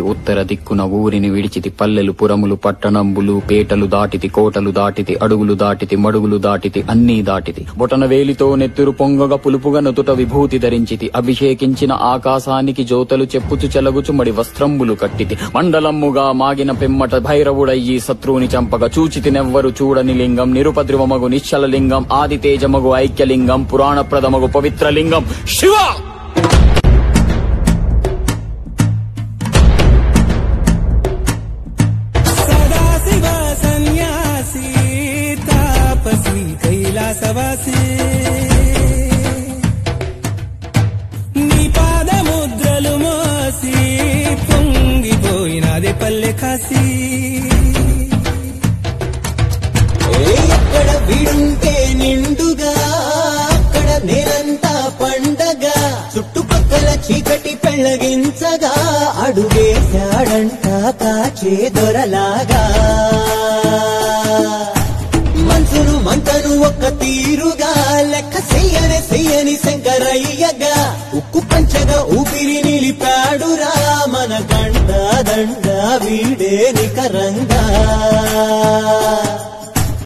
ఉత్తర దిక్కున ఊరిని విడిచితి పల్లెలు పురములు పట్టణంబులు పేటలు దాటితి కోటలు దాటితి అడుగులు దాటితి మడుగులు దాటితి అన్నీ దాటితి బొటన వేలితో నెత్తురు పొంగగా పులుపుగా నుదుట విభూతి ధరించితి అభిషేకించిన ఆకాశానికి జ్యోతలు చెప్పుచు చెలగుచు మడి వస్త్రంబులు కట్టితి మండలమ్ముగా మాగిన పిమ్మట భైరవుడయ్యి శత్రువుని చంపగా చూచితి నెవ్వరు చూడని లింగం నిరుపద్రవమగు నిశ్చల లింగం ఆదితేజమగు ఐక్యలింగం పురాణప్రదమగు పవిత్రలింగం శివ. కైలాసవాసి నీ పాదముద్రలు మోసి పొంగిపోయినదే పల్లె కాసి ఎక్కడ విడుంటే నిండుగా అక్కడ నేనంతా పండగ చుట్టుపక్కల చీకటి పెళ్ళగించగా అడుగేశాడంట కాచే దొరలాగా మనసును మంటను ఒక్క తీరుగా లెక్క చెయ్యని శంకరయ్యగా ఉక్కు పంచగా ఊపిరి నిలిపాడురా మన గండ దండ వీడే నికరంగా.